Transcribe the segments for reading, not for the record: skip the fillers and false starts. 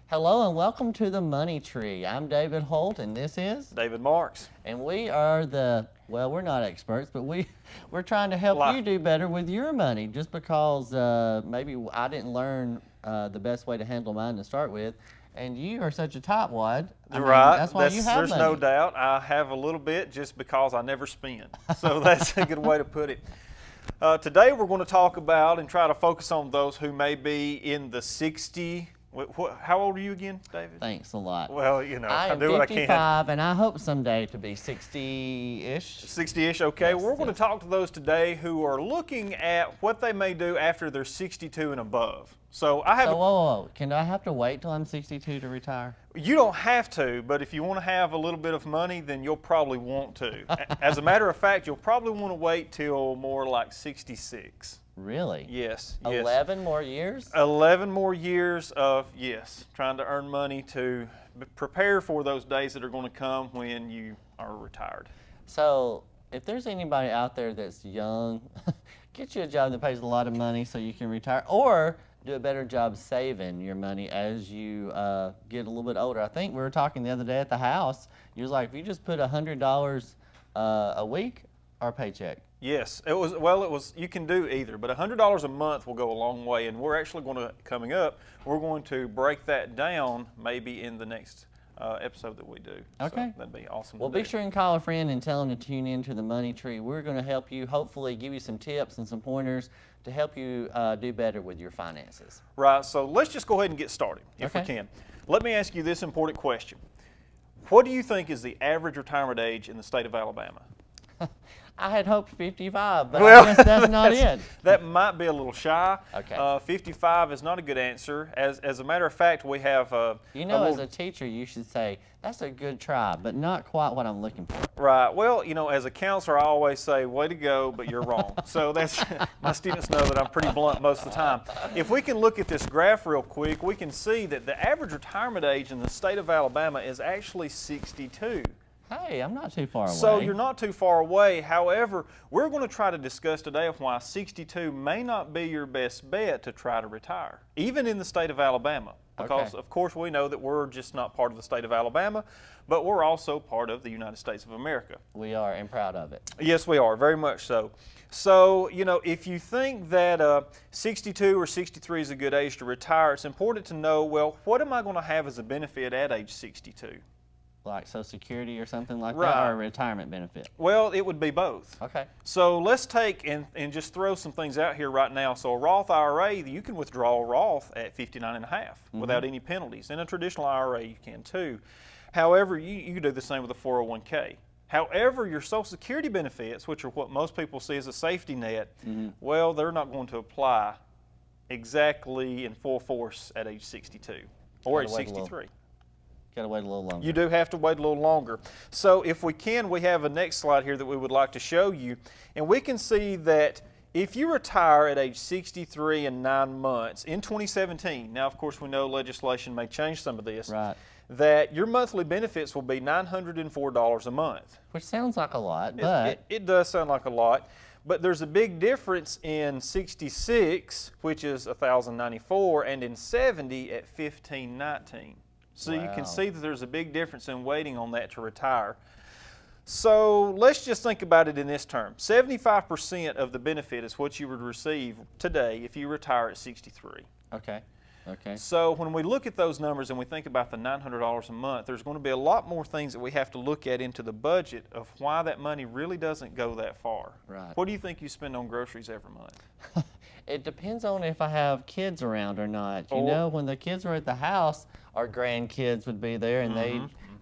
Hello and welcome to the Money Tree. I'm David Holt and this is David Marks. And we are well, we're not experts, but we're trying to help you do better with your money. Just because maybe I didn't learn the best way to handle mine to start with, and you are such a tightwad. Right. That's why you have There's money. no doubt. I have a little bit just because I never spend. So that's a good way to put it. Today we're going to talk about and try to focus on those who may be in the 60. How old are you again, David? Thanks a lot. Well, you know, I do what I can. 55, and I hope someday to be 60-ish. 60-ish, okay. Yes, We're going to talk to those today who are looking at what they may do after they're 62 and above. So I have. Whoa. Can I have to wait till I'm 62 to retire? You don't have to, but if you want to have a little bit of money, then you'll probably want to. As a matter of fact, you'll probably want to wait till more like 66. Really? Yes. 11 more years? 11 more years of, trying to earn money to prepare for those days that are going to come when you are retired. So if there's anybody out there that's young, get you a job that pays a lot of money so you can retire, or do a better job saving your money as you get a little bit older. I think we were talking the other day at the house. You was like, if you just put $100 a week or paycheck. Yes, it was. You can do either, but $100 a month will go a long way, and we're actually coming up, we're going to break that down maybe in the next episode that we do. Okay. So that'd be awesome. Well, be sure and call a friend and tell them to tune in to the Money Tree. We're going to help you, hopefully give you some tips and some pointers to help you do better with your finances. Right, so let's just go ahead and get started, if we Okay. can. Let me ask you this important question. What do you think is the average retirement age in the state of Alabama? I had hoped 55, but Well, I guess that's not it. That might be a little shy. Okay. 55 is not a good answer. As a matter of fact, we have You know, as a teacher, you should say, that's a good try, but not quite what I'm looking for. Right. Well, you know, as a counselor, I always say, way to go, but you're wrong. So that's, my students know that I'm pretty blunt most of the time. If we can look at this graph real quick, we can see that the average retirement age in the state of Alabama is actually 62. Hey, I'm not too far away. So you're not too far away. However, we're going to try to discuss today why 62 may not be your best bet to try to retire, even in the state of Alabama. Because, of course, we know that we're just not part of the state of Alabama, but we're also part of the United States of America. We are, and proud of it. Yes, we are, very much so. So, you know, if you think that 62 or 63 is a good age to retire, it's important to know, well, what am I going to have as a benefit at age 62? Like Social Security or something like Right. that, or a retirement benefit? Well, it would be both. Okay. So let's take and just throw some things out here right now. So a Roth IRA, you can withdraw a Roth at 59 and a half without any penalties. In a traditional IRA, you can too. However, you can do the same with a 401k. However, your Social Security benefits, which are what most people see as a safety net, well, they're not going to apply exactly in full force at age 62 or age 63. Got to wait a little longer. You do have to wait a little longer. So if we can, we have a next slide here that we would like to show you. And we can see that if you retire at age 63 and 9 months in 2017, now of course we know legislation may change some of this, Right. that your monthly benefits will be $904 a month. Which sounds like a lot, but It does sound like a lot. But there's a big difference in 66, which is $1,094, and in 70 at $1,519. So you can see that there's a big difference in waiting on that to retire. So let's just think about it in this term. 75% of the benefit is what you would receive today if you retire at 63. okay. So when we look at those numbers and we think about the $900 a month, there's going to be a lot more things that we have to look at into the budget of why that money really doesn't go that far. Right. What do you think you spend on groceries every month? It depends on if I have kids around or not. You know, when the kids are at the house, our grandkids would be there, and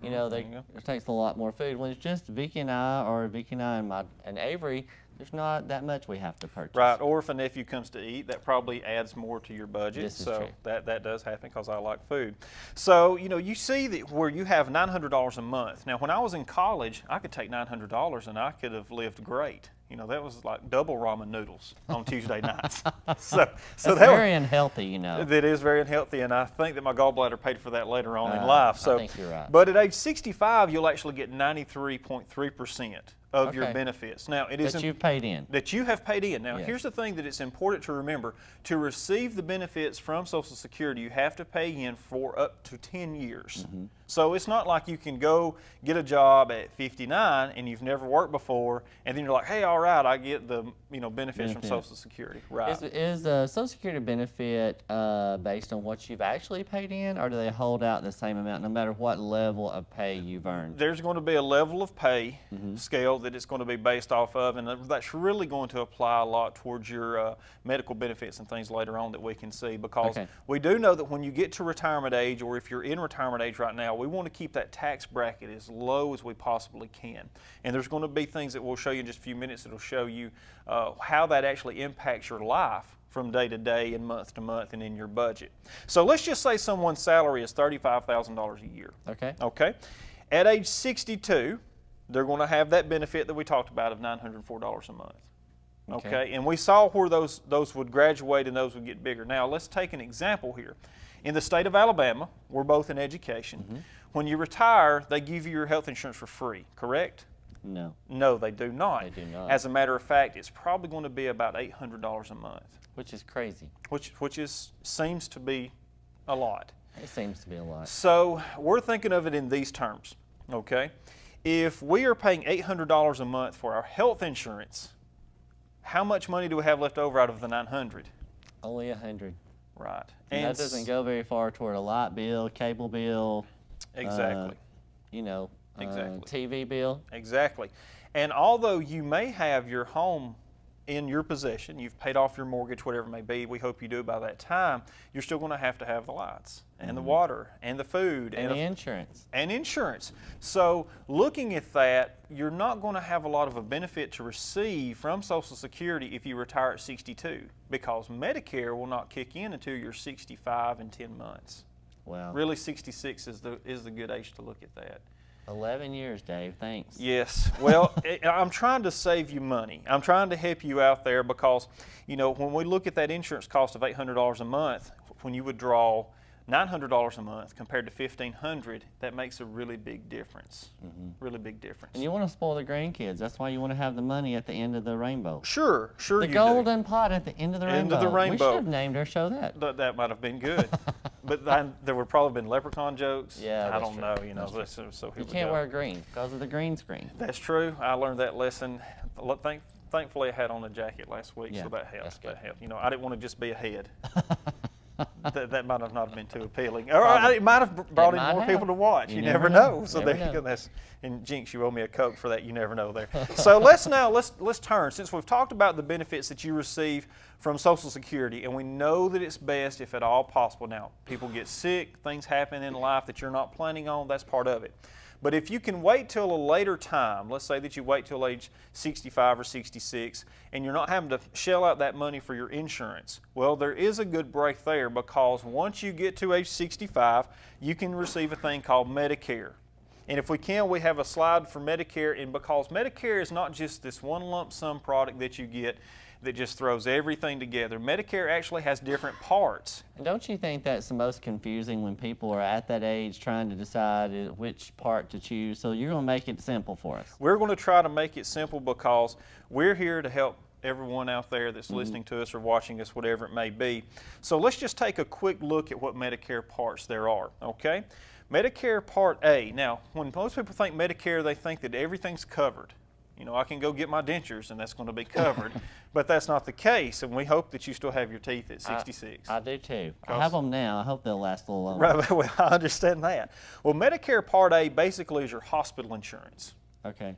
it takes a lot more food. When it's just Vicky and I, or Vicky and I and Avery, there's not that much we have to purchase. Right, or if a nephew comes to eat, that probably adds more to your budget. This is so true. that does happen because I like food. So, you know, you see that where you have $900 a month. Now, when I was in college, I could take $900 and I could have lived great. You know, that was like double ramen noodles on Tuesday nights. So That's very unhealthy, you know. That is very unhealthy, and I think that my gallbladder paid for that later on in life. So, I think you're right. But at age 65, you'll actually get 93.3% of your Okay. benefits. Now, it is That you've paid in. that you have paid in. Now, Yes. here's the thing that it's important to remember. To receive the benefits from Social Security, you have to pay in for up to 10 years. So it's not like you can go get a job at 59 and you've never worked before, and then you're like, hey, all right, I get the benefits from Benefit. Social Security. Right. Is a Social Security benefit based on what you've actually paid in, or do they hold out the same amount no matter what level of pay you've earned? There's going to be a level of pay scale that it's going to be based off of, and that's really going to apply a lot towards your medical benefits and things later on that we can see, because Okay. we do know that when you get to retirement age, or if you're in retirement age right now, we want to keep that tax bracket as low as we possibly can. And there's going to be things that we'll show you in just a few minutes that will show you how that actually impacts your life from day to day and month to month and in your budget. So let's just say someone's salary is $35,000 a year. Okay. Okay. At age 62, they're going to have that benefit that we talked about of $904 a month. Okay. And we saw where those would graduate and those would get bigger. Now let's take an example here. In the state of Alabama, we're both in education. When you retire, they give you your health insurance for free, correct? No. No, they do not. They do not. As a matter of fact, it's probably going to be about $800 a month, Which is crazy. which seems to be a lot. It seems to be a lot. So we're thinking of it in these terms, okay? If we are paying $800 a month for our health insurance, how much money do we have left over out of the $900? Only 100. Right. And that doesn't go very far toward a light bill, cable bill. Exactly. TV bill. Exactly. And although you may have your home in your possession, you've paid off your mortgage, whatever it may be, we hope you do by that time, you're still going to have the lights and the water and the food And the insurance. and insurance. So looking at that, you're not going to have a lot of a benefit to receive from Social Security if you retire at 62, because Medicare will not kick in until you're 65 and 10 months. Wow. Really, 66 is the good age to look at that. 11 years, Dave. Thanks. Yes. Well, I'm trying to save you money. I'm trying to help you out there, because, when we look at that insurance cost of $800 a month, when you would draw $900 a month compared to $1,500, that makes a really big difference. Really big difference. And you want to spoil the grandkids. That's why you want to have the money at the end of the rainbow. Sure The you golden pot at the end of the rainbow. End of the We rainbow. should have named our show that. do. That might have been good. But there would probably been leprechaun jokes. Yeah, I that's don't true. know. That's So here You we can't go. wear green because of the green screen. That's true. I learned that lesson. Thankfully, I had on a jacket last week, Yeah, so that helped. that's good. That helped. I didn't want to just be a head. that might have not been too appealing. Or it might have brought in might more have. people to watch. You You never never know. know. So Never there you know. go. And Jinx, you owe me a Coke for that. You never know there. So let's turn. Since we've talked about the benefits that you receive from Social Security, and we know that it's best if at all possible. Now, people get sick, things happen in life that you're not planning on. That's part of it. But if you can wait till a later time, let's say that you wait till age 65 or 66, and you're not having to shell out that money for your insurance, well, there is a good break there, because once you get to age 65, you can receive a thing called Medicare. And if we can, we have a slide for Medicare, and because Medicare is not just this one lump sum product that you get that just throws everything together. Medicare actually has different parts. And don't you think that's the most confusing when people are at that age trying to decide which part to choose? So you're going to make it simple for us. We're going to try to make it simple, because we're here to help everyone out there that's listening to us or watching us, whatever it may be. So let's just take a quick look at what Medicare parts there are, okay? Medicare Part A. Now, when most people think Medicare, they think that everything's covered. I can go get my dentures and that's going to be covered, but that's not the case, and we hope that you still have your teeth at 66. I do too. I have them now. I hope they'll last a little longer. Right, well, I understand that. Well, Medicare Part A basically is your hospital insurance. Okay.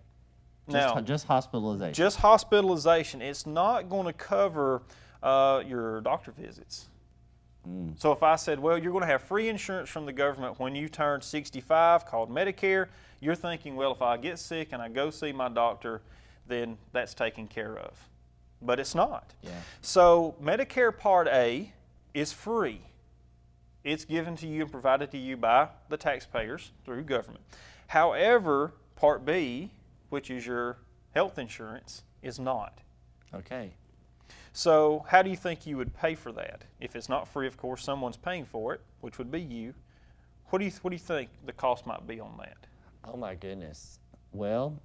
Now, Just hospitalization. just hospitalization. It's not going to cover your doctor visits. So if I said, well, you're going to have free insurance from the government when you turn 65 called Medicare, you're thinking, well, if I get sick and I go see my doctor, then that's taken care of. But it's not. Yeah. So Medicare Part A is free. It's given to you and provided to you by the taxpayers through government. However, Part B, which is your health insurance, is not. Okay. So how do you think you would pay for that? If it's not free, of course, someone's paying for it, which would be you. What do you think the cost might be on that? Oh my goodness. Well,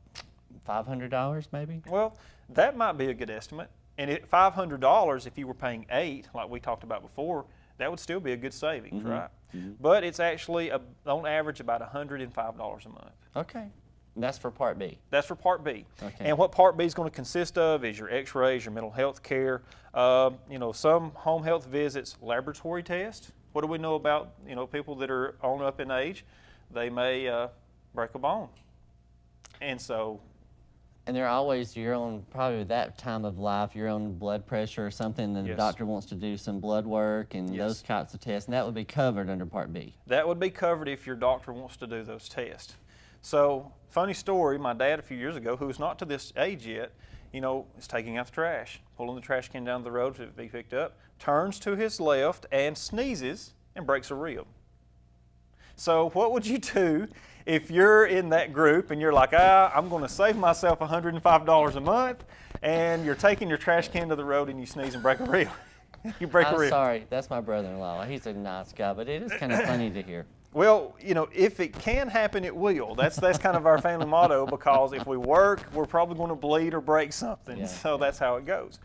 $500 maybe? Well, that might be a good estimate. And $500, if you were paying $8, like we talked about before, that would still be a good savings, right? But it's actually, on average, about $105 a month. Okay. And that's for Part B. That's for Part B. Okay. And what Part B is going to consist of is your x-rays, your mental health care, some home health visits, laboratory tests. What do we know about, people that are on up in age? They may break a bone. And so... And they're always your own, probably that time of life, your own blood pressure or something, and the doctor wants to do some blood work and those types of tests, and that would be covered under Part B. That would be covered if your doctor wants to do those tests. So, funny story, my dad a few years ago, who's not to this age yet, is taking out the trash, pulling the trash can down the road to be picked up, turns to his left and sneezes and breaks a rib. So what would you do if you're in that group and you're like, I'm going to save myself $105 a month, and you're taking your trash can to the road and you sneeze and break a rib? You break a rib. I'm sorry, that's my brother-in-law. He's a nice guy, but it is kind of funny to hear. Well, if it can happen, it will. That's kind of our family motto, because if we work, we're probably going to bleed or break something. Yeah. So that's how it goes.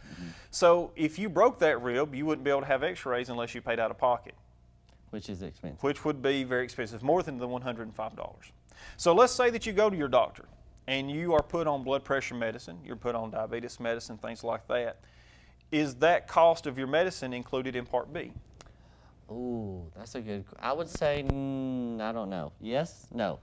So if you broke that rib, you wouldn't be able to have x-rays unless you paid out of pocket. Which is expensive. Which would be very expensive, more than the $105. So let's say that you go to your doctor and you are put on blood pressure medicine, you're put on diabetes medicine, things like that. Is that cost of your medicine included in Part B? Ooh, that's a good, I would say, I don't know. Yes? No.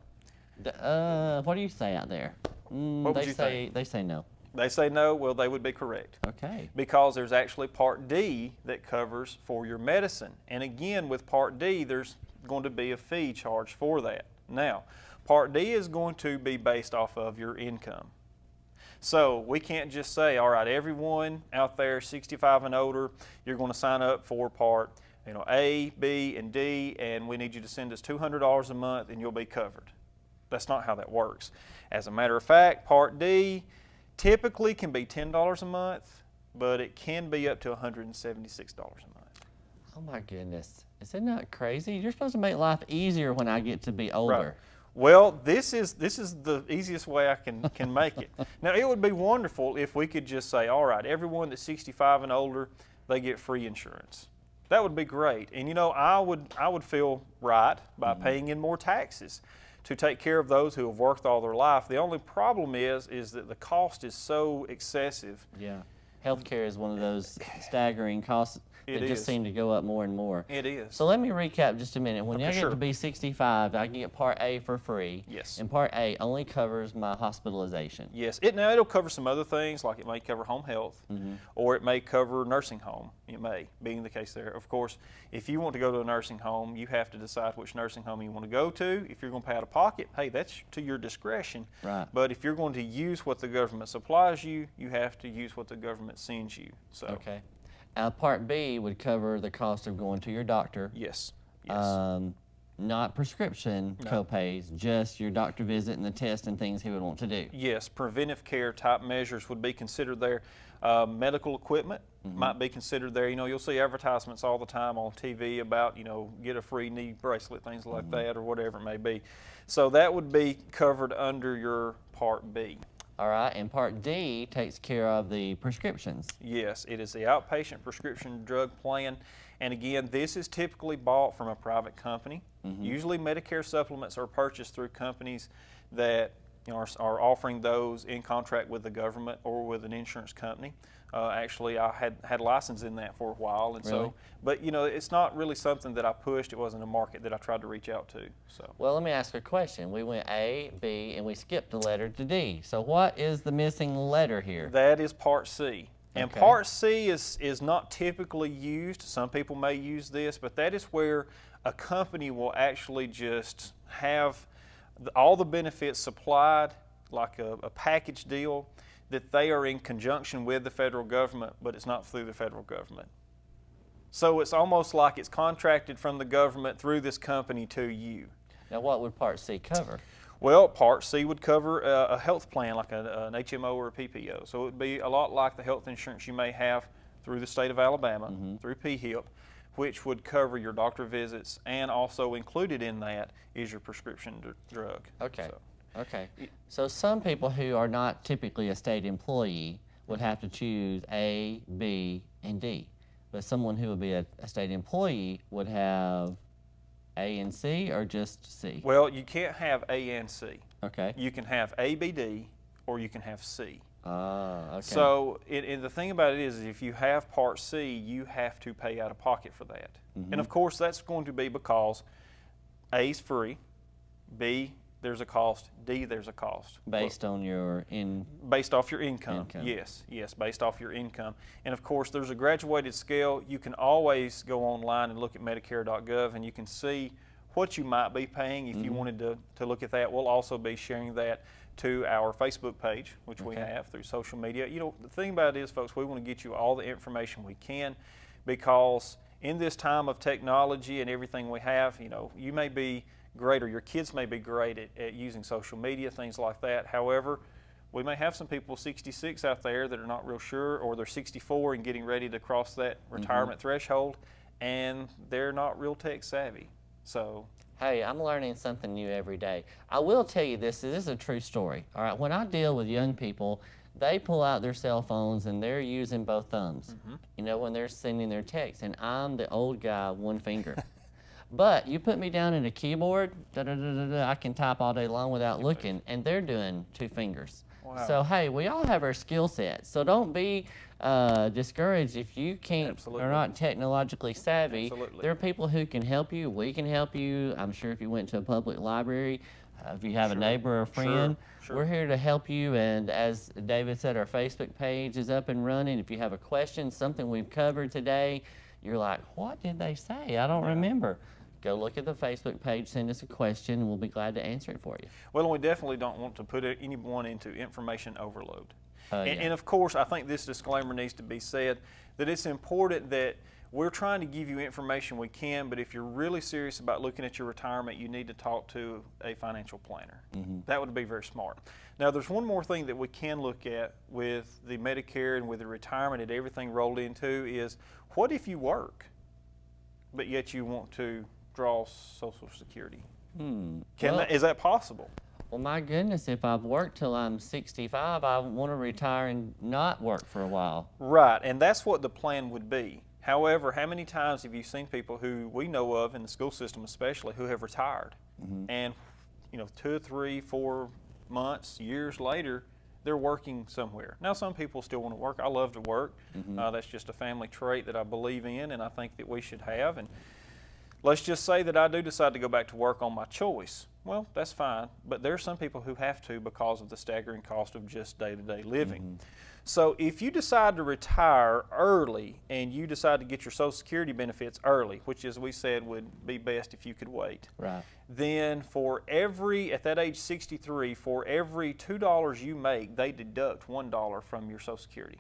What do you say out there? What would you think? They say no. They say no, well, they would be correct. Okay. Because there's actually Part D that covers for your medicine. And again, with Part D, there's going to be a fee charged for that. Now, Part D is going to be based off of your income. So we can't just say, all right, everyone out there 65 and older, you're going to sign up for Part A, B, and D, and we need you to send us $200 a month and you'll be covered. That's not how that works. As a matter of fact, Part D typically can be $10 a month, but it can be up to $176 a month. Oh my goodness. Isn't that crazy? You're supposed to make life easier when I get to be older. Right. Well, this is the easiest way I can make it. Now, it would be wonderful if we could just say, all right, everyone that's 65 and older, they get free insurance. That would be great. And I would feel right by paying in more taxes to take care of those who have worked all their life. The only problem is that the cost is so excessive. Yeah. Healthcare is one of those staggering costs that just seem to go up more and more. It is. So let me recap just a minute. When I get sure. to be 65, I can get Part A for free. Yes. And Part A only covers my hospitalization. Yes. Now it'll cover some other things, like it may cover home health, or it may cover nursing home. It may, being the case there. Of course, if you want to go to a nursing home, you have to decide which nursing home you want to go to. If you're going to pay out of pocket, hey, that's to your discretion. Right. But if you're going to use what the government supplies you, you have to use what the government sends you. So. Okay. Part B would cover the cost of going to your doctor. Yes. Yes. Not prescription copays, just your doctor visit and the test and things he would want to do. Yes, preventive care type measures would be considered there. Medical equipment might be considered there. You'll see advertisements all the time on TV about, get a free knee bracelet, things like that, or whatever it may be. So that would be covered under your Part B. All right, and Part D takes care of the prescriptions. Yes, it is the outpatient prescription drug plan. And again, this is typically bought from a private company. Usually Medicare supplements are purchased through companies that are offering those in contract with the government or with an insurance company. Actually, I had license in that for a while, and Really? but it's not really something that I pushed. It wasn't a market that I tried to reach out to. So. Well, let me ask a question. We went A, B, and we skipped a letter to D. So what is the missing letter here? That is Part C. And Okay. Part C is not typically used. Some people may use this, but that is where a company will actually just have all the benefits supplied, like a package deal, that they are in conjunction with the federal government, but it's not through the federal government. So it's almost like it's contracted from the government through this company to you. Now, what would Part C cover? Well, Part C would cover a health plan, like an HMO or a PPO. So it would be a lot like the health insurance you may have through the state of Alabama, through PHIP, which would cover your doctor visits, and also included in that is your prescription drug. Okay. So. Okay. So some people who are not typically a state employee would have to choose A, B, and D. But someone who would be a state employee would have A and C or just C? Well, you can't have A and C. Okay. You can have A, B, D, or you can have C. Okay. So the thing about it is if you have Part C, you have to pay out of pocket for that. And of course, that's going to be because A's free, B, there's a cost, D, there's a cost. Based on your Based off your income. Yes, based off your income. And of course, there's a graduated scale. You can always go online and look at Medicare.gov and you can see what you might be paying if you wanted to look at that. We'll also be sharing that to our Facebook page, which we have through social media. You know, the thing about it is, folks, we want to get you all the information we can, because in this time of technology and everything we have, you know, you may be great, or your kids may be great at using social media, things like that. However, we may have some people 66 out there that are not real sure, or they're 64 and getting ready to cross that retirement threshold, and they're not real tech savvy. So, hey, I'm learning something new every day. I will tell you this is a true story. All right, when I deal with young people, they pull out their cell phones and they're using both thumbs, you know, when they're sending their texts, and I'm the old guy, one finger. But you put me down at a keyboard, I can type all day long without looking, and they're doing two fingers. Wow. So, hey, we all have our skill sets. So don't be discouraged if you can't or not technologically savvy. There are people who can help you. We can help you. I'm sure if you went to a public library, if you have a neighbor or a friend, we're here to help you. And as David said, our Facebook page is up and running. If you have a question, something we've covered today, you're like, what did they say? I don't remember. Go look at the Facebook page, send us a question, and we'll be glad to answer it for you. Well, we definitely don't want to put anyone into information overload. Yeah. And of course, I think this disclaimer needs to be said, that it's important that we're trying to give you information we can, but if you're really serious about looking at your retirement, you need to talk to a financial planner. That would be very smart. Now, there's one more thing that we can look at with the Medicare and with the retirement and everything rolled into is, what if you work, but yet you want to draw Social Security? Is that possible? Well, my goodness, if I've worked till I'm 65, I want to retire and not work for a while. Right, and that's what the plan would be. However, how many times have you seen people who we know of in the school system especially who have retired, and 2, 3, 4 months, years later, they're working somewhere. Now, some people still want to work. I love to work. That's just a family trait that I believe in and I think that we should have. And let's just say that I do decide to go back to work on my choice. Well, that's fine, but there are some people who have to because of the staggering cost of just day-to-day living. So if you decide to retire early and you decide to get your Social Security benefits early, which, as we said, would be best if you could wait, then at that age 63, for every $2 you make, they deduct $1 from your Social Security.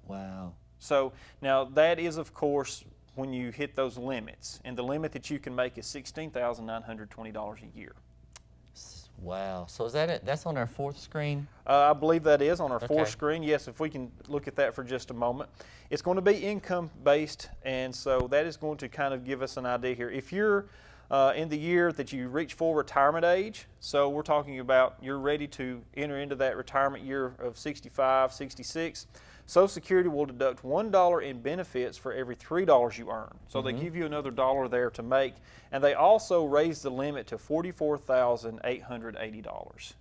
Wow. So now that is, of course, when you hit those limits, and the limit that you can make is $16,920 a year. Wow. So is that it? That's on our fourth screen? I believe that is on our fourth screen. Yes, if we can look at that for just a moment. It's going to be income based, and so that is going to kind of give us an idea here. If you're in the year that you reach full retirement age, so we're talking about you're ready to enter into that retirement year of 65, 66, Social Security will deduct $1 in benefits for every $3 you earn. So they give you another $1 there to make, and they also raise the limit to $44,880.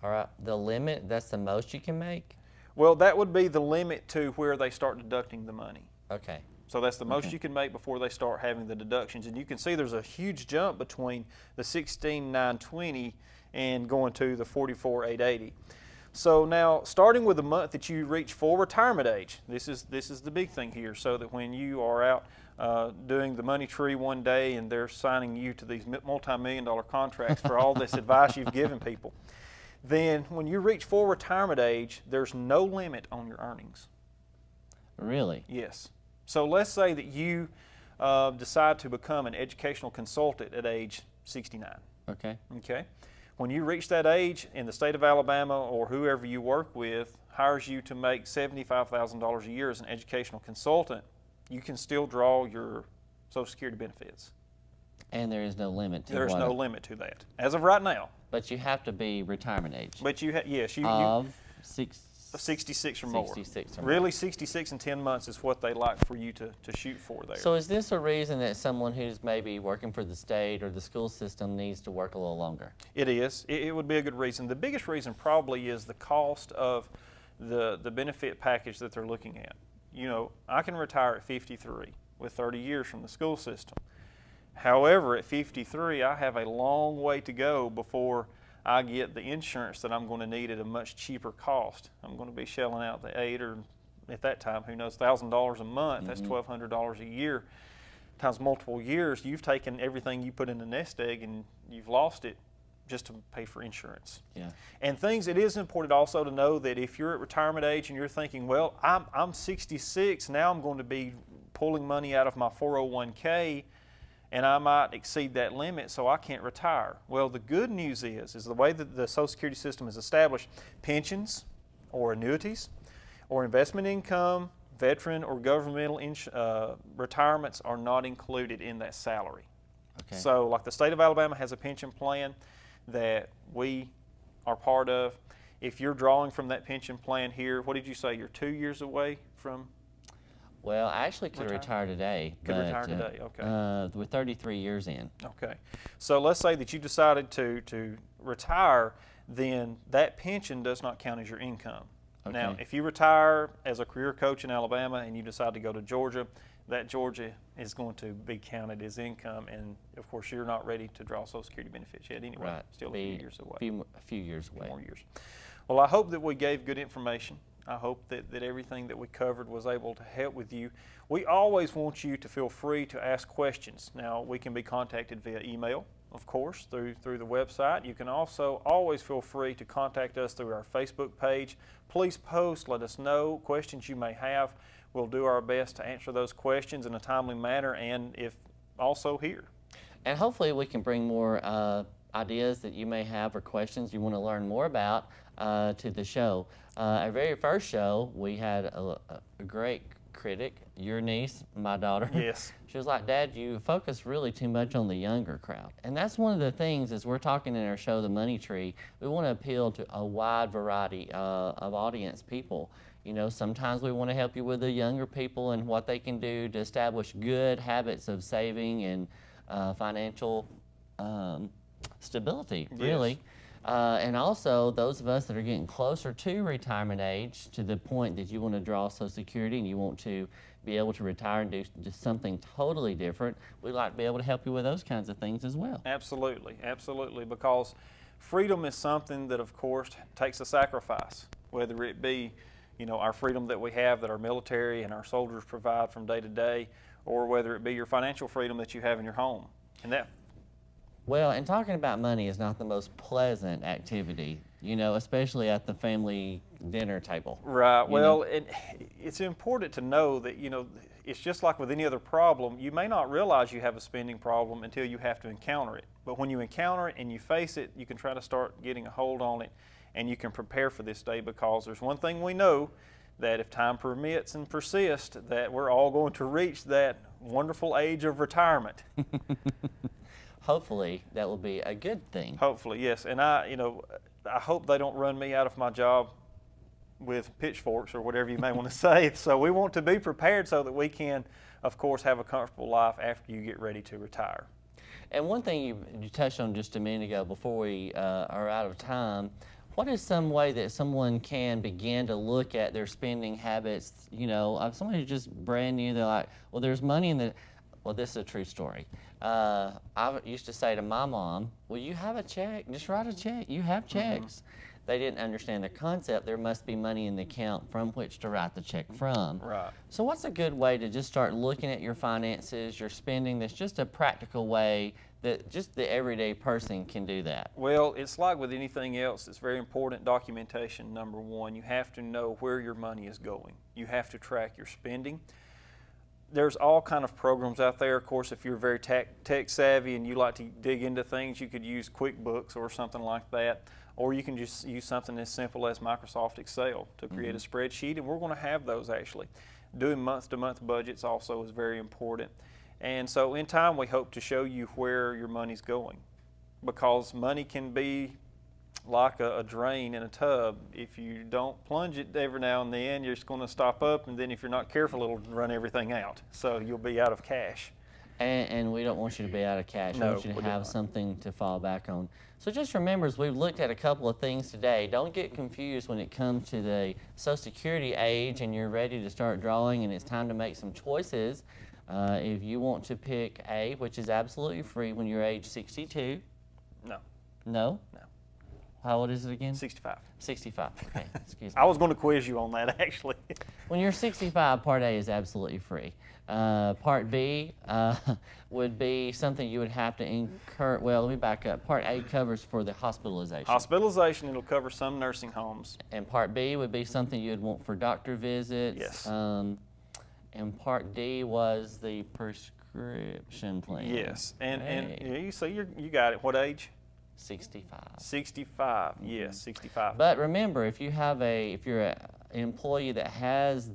All right, the limit, that's the most you can make? Well, that would be the limit to where they start deducting the money. Okay. So that's the most you can make before they start having the deductions. And you can see there's a huge jump between the $16,920 and going to the $44,880. So now, starting with the month that you reach full retirement age, this is the big thing here, so that when you are out doing the money tree one day and they're signing you to these multi-million-dollar contracts for all this advice you've given people, then when you reach full retirement age, there's no limit on your earnings. Really? Yes. So let's say that you decide to become an educational consultant at age 69. Okay. Okay. When you reach that age, in the state of Alabama or whoever you work with hires you to make $75,000 a year as an educational consultant, you can still draw your Social Security benefits. And there is no limit to There's no limit to that, as of right now. But you have to be retirement age. But yes, you Of 66 or more. 66 or more. Really, 66 and 10 months is what they like for you to shoot for there. So is this a reason that someone who's maybe working for the state or the school system needs to work a little longer? It is. It would be a good reason. The biggest reason probably is the cost of the benefit package that they're looking at. You know, I can retire at 53 with 30 years from the school system. However, at 53, I have a long way to go before I get the insurance that I'm going to need at a much cheaper cost. I'm going to be shelling out the $8,000 or at that time, who knows, $1,000 a month. That's $1,200 a year times multiple years. You've taken everything you put in the nest egg and you've lost it just to pay for insurance. Yeah. And it is important also to know that if you're at retirement age and you're thinking, well, I'm 66, now I'm going to be pulling money out of my 401k and I might exceed that limit, so I can't retire. Well, the good news is the way that the Social Security system is established, pensions or annuities or investment income, veteran or governmental retirements are not included in that salary. Okay. So like the state of Alabama has a pension plan that we are part of. If you're drawing from that pension plan here, what did you say, you're 2 years away from? Well, I actually could retire today. Could retire today, okay. We're 33 years in. Okay. So let's say that you decided to retire, then that pension does not count as your income. Okay. Now, if you retire as a career coach in Alabama and you decide to go to Georgia, that Georgia is going to be counted as income, and of course you're not ready to draw Social Security benefits yet anyway. Right. Still a few years away. A few years away. More years. Well, I hope that we gave good information. I hope that everything that we covered was able to help with you. We always want you to feel free to ask questions. Now, we can be contacted via email, of course, through the website. You can also always feel free to contact us through our Facebook page. Please post, let us know questions you may have. We'll do our best to answer those questions in a timely manner, and if also here. And hopefully we can bring more ideas that you may have or questions you want to learn more about to the show. Our very first show, we had a great critic, your niece, my daughter. Yes. She was like, Dad, you focus really too much on the younger crowd. And that's one of the things, as we're talking in our show, The Money Tree, we want to appeal to a wide variety of audience people. You know, sometimes we want to help you with the younger people and what they can do to establish good habits of saving and financial stability, really. And also, those of us that are getting closer to retirement age, to the point that you want to draw Social Security and you want to be able to retire and do just something totally different, we'd like to be able to help you with those kinds of things as well. Absolutely, absolutely, because freedom is something that, of course, takes a sacrifice, whether it be, you know, our freedom that we have that our military and our soldiers provide from day to day, or whether it be your financial freedom that you have in your home. And that. Well, and talking about money is not the most pleasant activity, you know, especially at the family dinner table. Right. Well, it's important to know that, you know, it's just like with any other problem. You may not realize you have a spending problem until you have to encounter it. But when you encounter it and you face it, you can try to start getting a hold on it, and you can prepare for this day, because there's one thing we know, that if time permits and persists, that we're all going to reach that wonderful age of retirement. Hopefully, that will be a good thing. Hopefully, yes. And I hope they don't run me out of my job with pitchforks or whatever you may want to say. So we want to be prepared so that we can, of course, have a comfortable life after you get ready to retire. And one thing you touched on just a minute ago before we are out of time, what is some way that someone can begin to look at their spending habits? You know, someone who's just brand new, they're like, well, there's money in the... Well, this is a true story. I used to say to my mom, well, you have a check, just write a check, you have checks. They didn't understand the concept. There must be money in the account from which to write the check from. Right. So what's a good way to just start looking at your finances, your spending, that's just a practical way that just the everyday person can do that? Well, it's like with anything else. It's very important documentation, number one. You have to know where your money is going. You have to track your spending. There's all kind of programs out there. Of course, if you're very tech savvy and you like to dig into things, you could use QuickBooks or something like that. Or you can just use something as simple as Microsoft Excel to create a spreadsheet, and we're going to have those actually. Doing month-to-month budgets also is very important. And so in time, we hope to show you where your money's going, because money can be like a drain in a tub. If you don't plunge it every now and then, you're just going to stop up, and then if you're not careful, it'll run everything out. So you'll be out of cash. And we don't want you to be out of cash. No, we want you to we do have not. something to fall back on. So just remember, as we've looked at a couple of things today, don't get confused when it comes to the Social Security age and you're ready to start drawing and it's time to make some choices. If you want to pick A, which is absolutely free when you're age 62. No. No? No. How old is it again? 65. 65. Okay, excuse me. I was going to quiz you on that, actually. When you're 65, Part A is absolutely free. Part B would be something you would have to incur. Well, let me back up. Part A covers for the hospitalization. Hospitalization, it'll cover some nursing homes. And Part B would be something you'd want for doctor visits. Yes. And Part D was the prescription plan. Yes. And Hey. yeah, you see, you got it. What age? 65. 65. Yes, 65. But remember, if you're an employee that has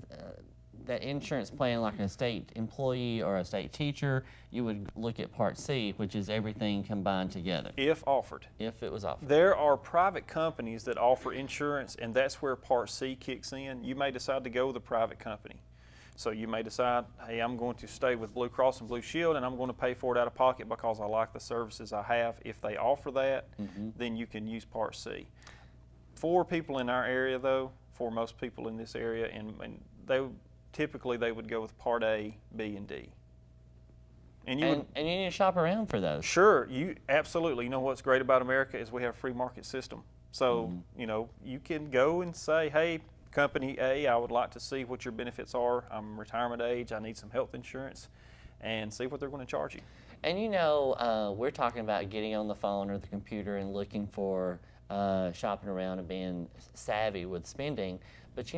that insurance plan, like a state employee or a state teacher, you would look at Part C, which is everything combined together, If offered. if it was offered. There are private companies that offer insurance, and that's where Part C kicks in. You may decide to go with a private company. So you may decide, hey, I'm going to stay with Blue Cross and Blue Shield, and I'm going to pay for it out of pocket because I like the services I have. If they offer that, then you can use Part C. For people in our area, though, for most people in this area, and typically they would go with Part A, B, and D. And And you need to shop around for those. Sure, absolutely. You know what's great about America is we have a free market system. So, you can go and say, hey, Company A, I would like to see what your benefits are. I'm retirement age, I need some health insurance, and see what they're going to charge you. And we're talking about getting on the phone or the computer and looking for shopping around and being savvy with spending. But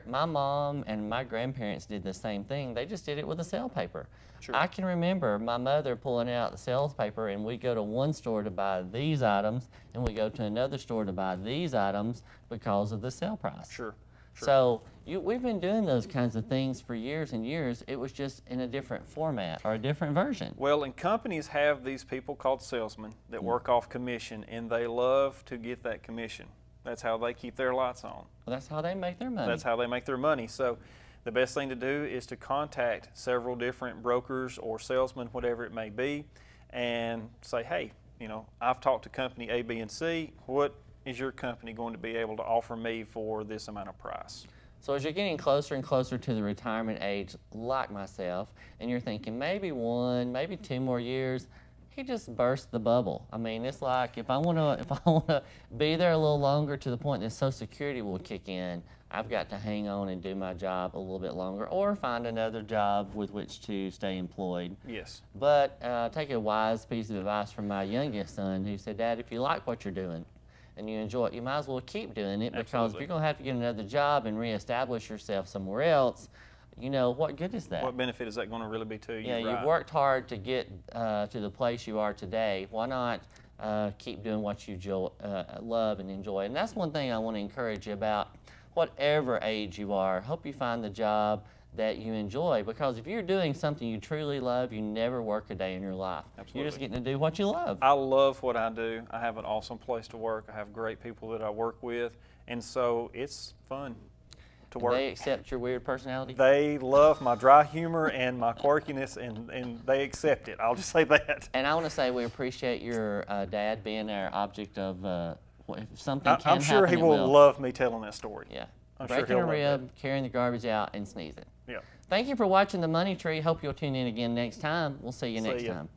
my mom and my grandparents did the same thing. They just did it with a sale paper. Sure. I can remember my mother pulling out the sales paper, and we go to one store to buy these items, and we go to another store to buy these items because of the sale price. Sure. So we've been doing those kinds of things for years and years. It was just in a different format or a different version. Well, and companies have these people called salesmen that work off commission, and they love to get that commission. That's how they keep their lights on. Well, that's how they make their money. That's how they make their money. So the best thing to do is to contact several different brokers or salesmen, whatever it may be, and say, hey, I've talked to company A, B, and C. What is your company going to be able to offer me for this amount of price? So as you're getting closer and closer to the retirement age, like myself, and you're thinking maybe 1, maybe 2 more years, he just burst the bubble. I mean, it's like if I want to be there a little longer to the point that Social Security will kick in, I've got to hang on and do my job a little bit longer, or find another job with which to stay employed. Yes. But take a wise piece of advice from my youngest son, who said, Dad, if you like what you're doing and you enjoy it, you might as well keep doing it, because Absolutely. if you're going to have to get another job and reestablish yourself somewhere else, what good is that? What benefit is that going to really be to you? Yeah, Right. you've worked hard to get to the place you are today. Why not keep doing what you love and enjoy? And that's one thing I want to encourage you about whatever age you are. Hope you find the job that you enjoy, because if you're doing something you truly love, you never work a day in your life. Absolutely. You're just getting to do what you love. I love what I do. I have an awesome place to work. I have great people that I work with, and so it's fun to work. They accept your weird personality? They love my dry humor and my quirkiness, and they accept it. I'll just say that. And I want to say we appreciate your dad being our object of if something can I'm sure he happen, it will love me telling that story. Yeah. I'm sure Breaking he'll a love rib, carrying the garbage out, and sneezing. Yeah. Thank you for watching The Money Tree. Hope you'll tune in again next time. We'll see you next ya. time.